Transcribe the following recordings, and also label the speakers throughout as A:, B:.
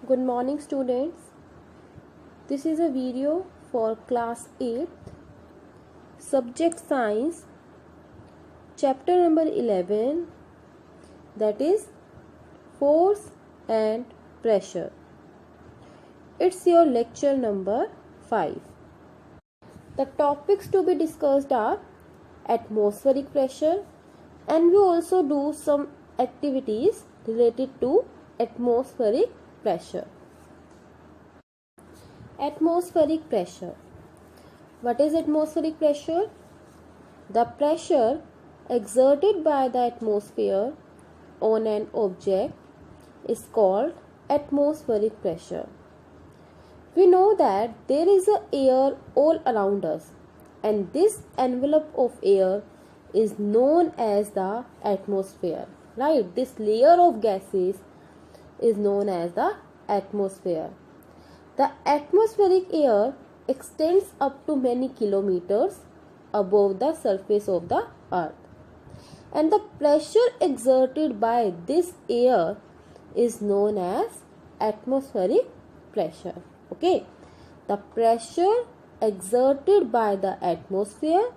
A: Good morning students. This is a video for class 8th subject science chapter number 11, that is force and pressure. It's your lecture number 5. The topics to be discussed are atmospheric pressure, and we also do some activities related to atmospheric pressure. Atmospheric pressure. What is atmospheric pressure? The pressure exerted by the atmosphere on an object is called atmospheric pressure. We know that there is air all around us, and this envelope of air is known as the atmosphere. Right? This layer of gases is known as the atmosphere. The atmospheric air extends up to many kilometers above the surface of the earth, and the pressure exerted by this air is known as atmospheric pressure. Okay, the pressure exerted by the atmosphere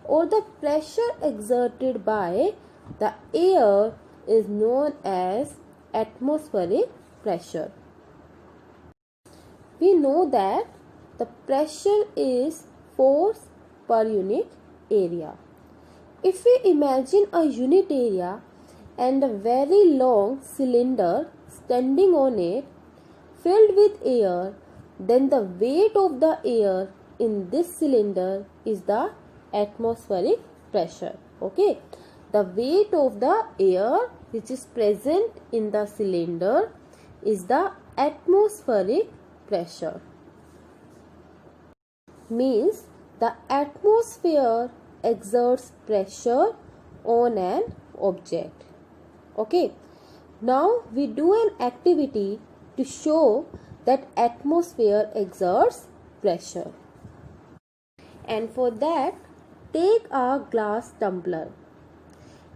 A: or the pressure exerted by the air is known as atmospheric pressure. We know that the pressure is force per unit area. If we imagine a unit area and a very long cylinder standing on it filled with air, then the weight of the air in this cylinder is the atmospheric pressure. Okay, the weight of the air which is present in the cylinder is the atmospheric pressure. Means the atmosphere exerts pressure on an object. Okay, now we do an activity to show that atmosphere exerts pressure, and for that take a glass tumbler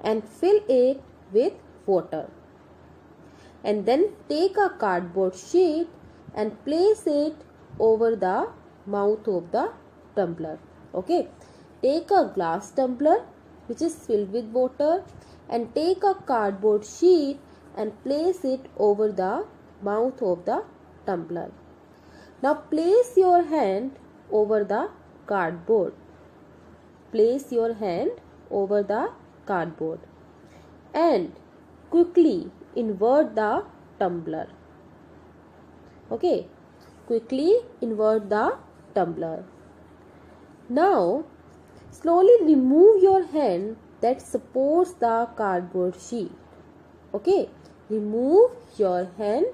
A: and fill it with water, and then take a cardboard sheet and place it over the mouth of the tumbler. Okay, take a glass tumbler which is filled with water and take a cardboard sheet and place it over the mouth of the tumbler. Now place your hand over the cardboard. Place your hand over the cardboard and quickly invert the tumbler. Okay, quickly invert the tumbler. Now slowly remove your hand that supports the cardboard sheet. Okay, remove your hand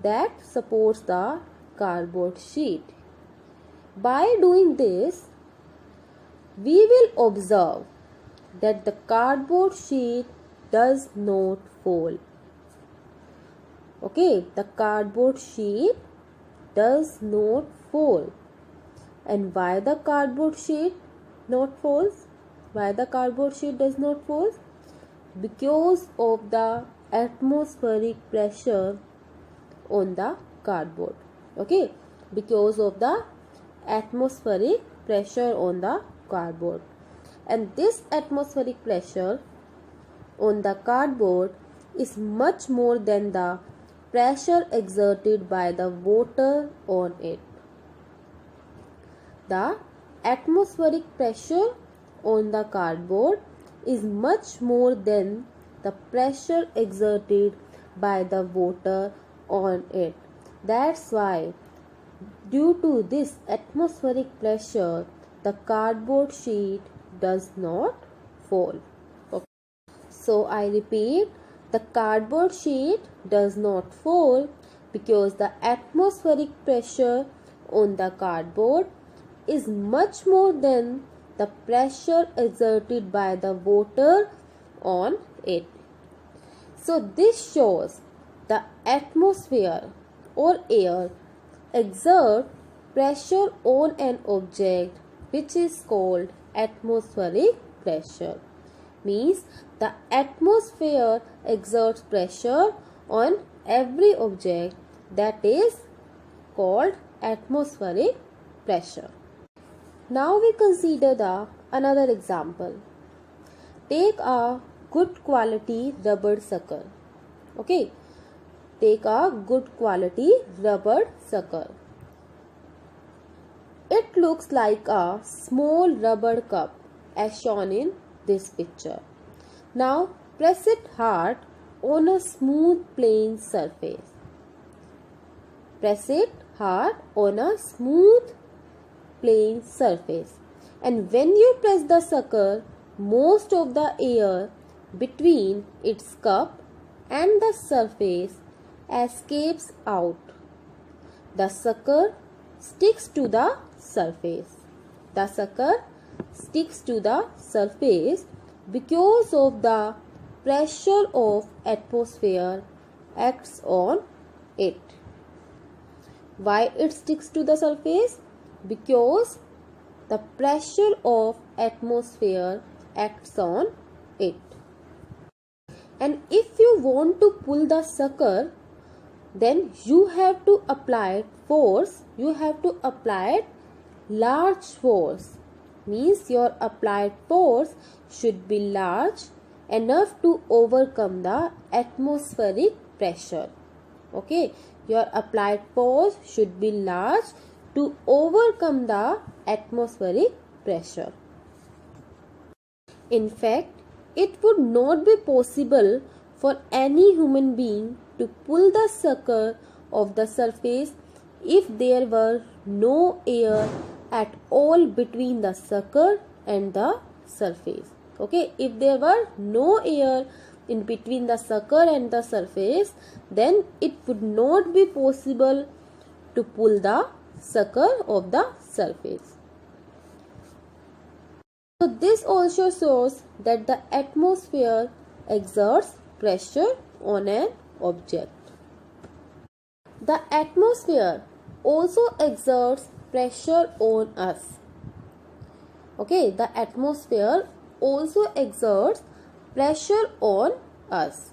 A: that supports the cardboard sheet. By doing this, we will observe that the cardboard sheet does not fall. Okay, the cardboard sheet does not fall. And why the cardboard sheet not falls? Why the cardboard sheet does not fall? Because of the atmospheric pressure on the cardboard. Okay, because of the atmospheric pressure on the cardboard. And this atmospheric pressure on the cardboard is much more than the pressure exerted by the water on it. The atmospheric pressure on the cardboard is much more than the pressure exerted by the water on it. That's why, due to this atmospheric pressure, the cardboard sheet does not fall. Okay. So I repeat, the cardboard sheet does not fall because the atmospheric pressure on the cardboard is much more than the pressure exerted by the water on it. So this shows the atmosphere or air exert pressure on an object which is called atmospheric pressure. Means the atmosphere exerts pressure on every object that is called atmospheric pressure. Now we consider the another example. Take a good quality rubber sucker. Okay, take a good quality rubber sucker. It looks like a small rubber cup as shown in this picture. Now press it hard on a smooth plain surface. Press it hard on a smooth plain surface, and when you press the sucker, most of the air between its cup and the surface escapes out. The sucker sticks to the surface. The sucker sticks to the surface because of the pressure of atmosphere acts on it. Why it sticks to the surface? Because the pressure of atmosphere acts on it. And if you want to pull the sucker, then you have to apply force. You have to apply large force. Means your applied force should be large enough to overcome the atmospheric pressure. Okay, your applied force should be large to overcome the atmospheric pressure. In fact, it would not be possible for any human being to pull the sucker of the surface if there were no air at all between the sucker and the surface. Okay, if there were no air in between the sucker and the surface, then it would not be possible to pull the sucker of the surface. So this also shows that the atmosphere exerts pressure on an object. The atmosphere also exerts pressure on us. Okay, the atmosphere also exerts pressure on us.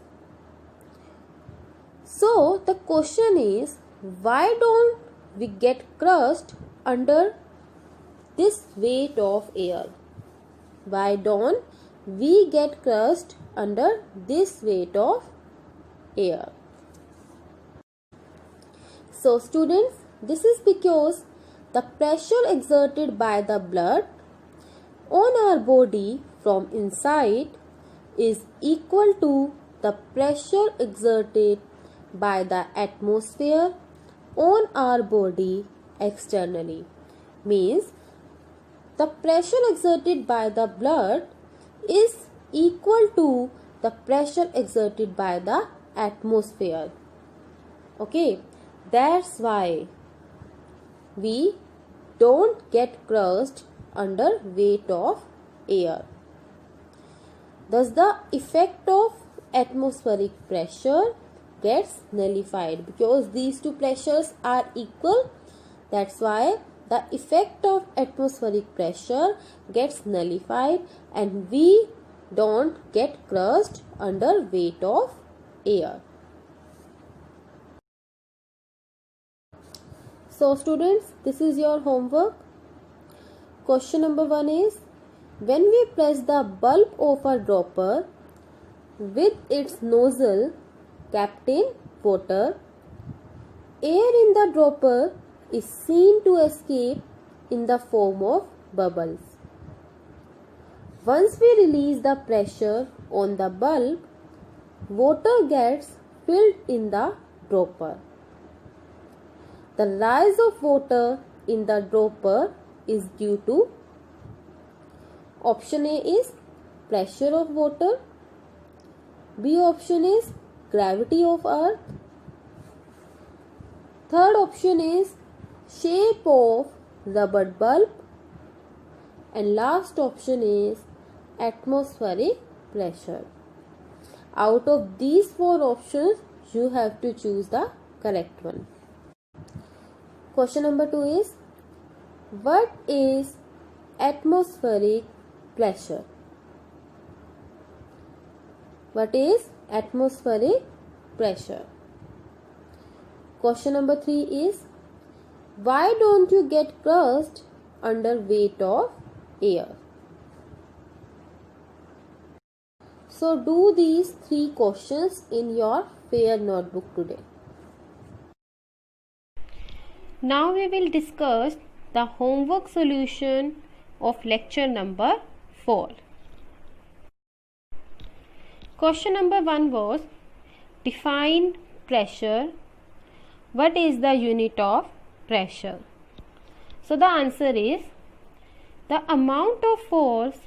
A: So the question is, why don't we get crushed under this weight of air? Why don't we get crushed under this weight of air? So students, this is because the pressure exerted by the blood on our body from inside is equal to the pressure exerted by the atmosphere on our body externally. Means the pressure exerted by the blood is equal to the pressure exerted by the atmosphere. Okay, that's why we don't get crushed under weight of air. Thus the effect of atmospheric pressure gets nullified because these two pressures are equal. That's why the effect of atmospheric pressure gets nullified and we don't get crushed under weight of air. So students, this is your homework. Question number 1 is, when we press the bulb of a dropper with its nozzle capped in water, air in the dropper is seen to escape in the form of bubbles. Once we release the pressure on the bulb, water gets filled in the dropper. The rise of water in the dropper is due to option A is pressure of water, B option is gravity of earth, third option is shape of rubber bulb, and last option is atmospheric pressure. Out of these 4 options, you have to choose the correct one. Question number 2 is, what is atmospheric pressure? What is atmospheric pressure? Question number 3 is, why don't you get crushed under weight of air? So do these 3 questions in your fair notebook today. Now we will discuss the homework solution of lecture number 4. Question number 1 was, define pressure. What is the unit of pressure? So the answer is, the amount of force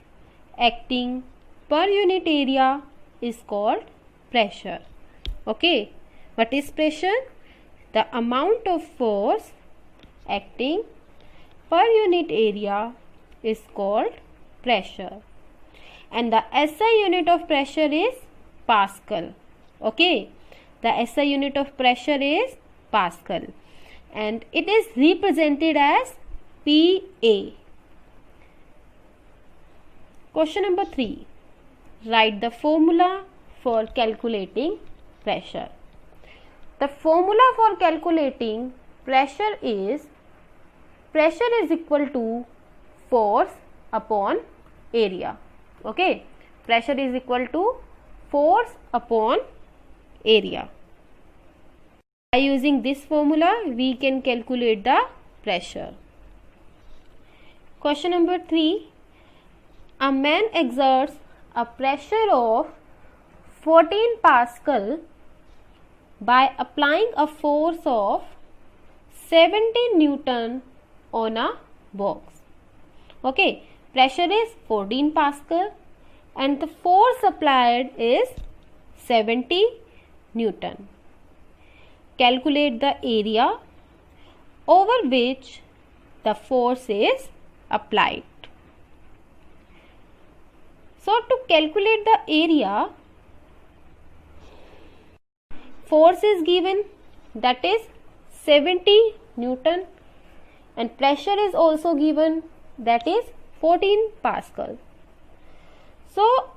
A: acting per unit area is called pressure. Okay, what is pressure? The amount of force acting per unit area is called pressure, and the SI unit of pressure is Pascal. Okay, the SI unit of pressure is Pascal, and it is represented as PA. Question number 3. Write the formula for calculating pressure. The formula for calculating pressure is equal to force upon area. Okay, pressure is equal to force upon area. By using this formula, we can calculate the pressure. Question number 3. A man exerts a pressure of 14 Pascal by applying a force of 70 Newton on a box. Okay, pressure is 14 Pascal and the force applied is 70 Newton. Calculate the area over which the force is applied. So to calculate the area, force is given, that is 70 Newton, and pressure is also given, that is 14 Pascal. So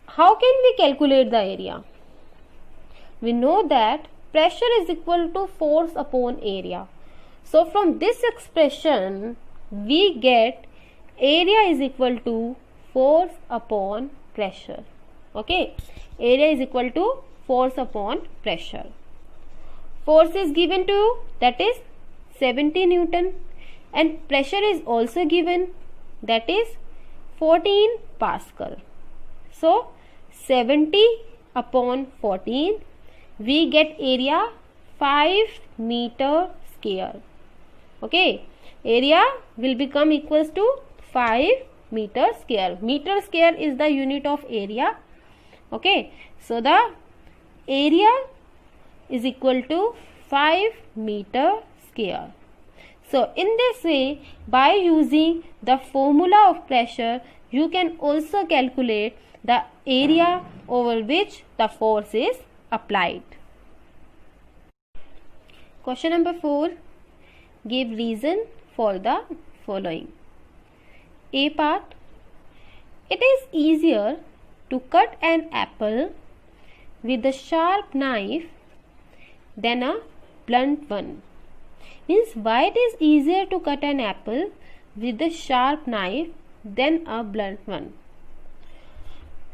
A: how can we calculate the area? We know that pressure is equal to force upon area. So from this expression we get area is equal to force upon pressure. Okay, area is equal to force upon pressure. Force is given to you, that is 70 Newton, and pressure is also given, that is 14 Pascal. So 70 upon 14, we get area 5 meter square. Okay, area will become equals to 5 meter square. Meter square is the unit of area. Okay, so the area is equal to 5 meter square. So in this way, by using the formula of pressure, you can also calculate the area over which the force is applied. Question number 4. Give reason for the following. A part. It is easier to cut an apple with a sharp knife than a blunt one. Means why it is easier to cut an apple with a sharp knife than a blunt one?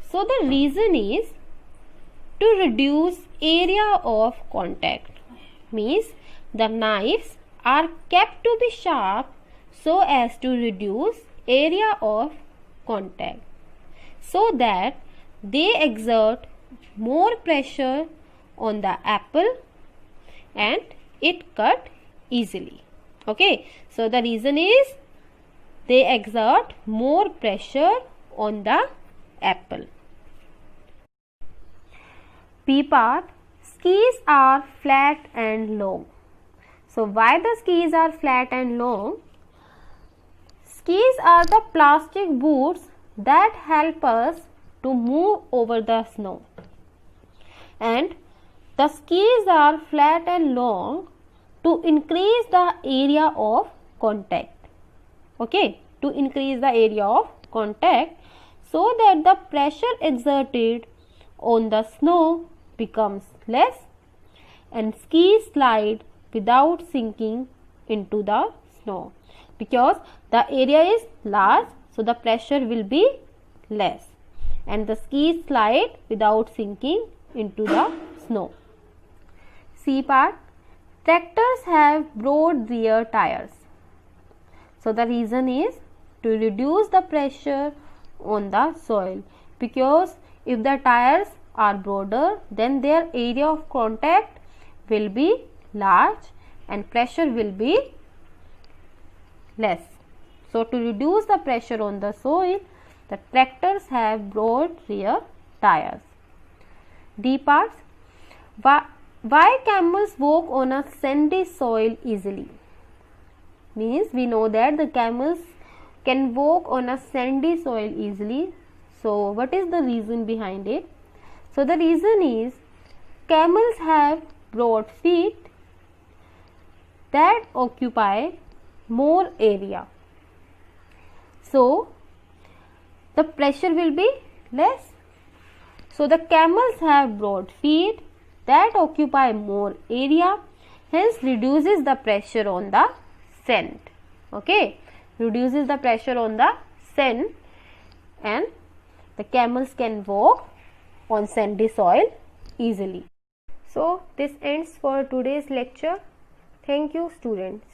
A: So the reason is to reduce area of contact. Means the knives are kept to be sharp so as to reduce area of contact, so that they exert more pressure on the apple and it cut easily. Okay, so the reason is they exert more pressure on the apple. B part. Skis are flat and long. So why the skis are flat and long? Skis are the plastic boots that help us to move over the snow, and the skis are flat and long to increase the area of contact. Okay, to increase the area of contact so that the pressure exerted on the snow becomes less and skis slide without sinking into the snow, because the area is large, so the pressure will be less, and the skis slide without sinking into the snow. C part, tractors have broad rear tires. So the reason is to reduce the pressure on the soil, because if the tires are broader, then their area of contact will be large and pressure will be less. So to reduce the pressure on the soil, the tractors have broad rear tires. D parts, why camels walk on a sandy soil easily? Means we know that the camels can walk on a sandy soil easily. So what is the reason behind it? So the reason is camels have broad feet that occupy more area. So the pressure will be less. So the camels have broad feet that occupy more area, hence reduces the pressure on the sand. Okay, reduces the pressure on the sand, and the camels can walk on sandy soil easily. So this ends for today's lecture. Thank you, students.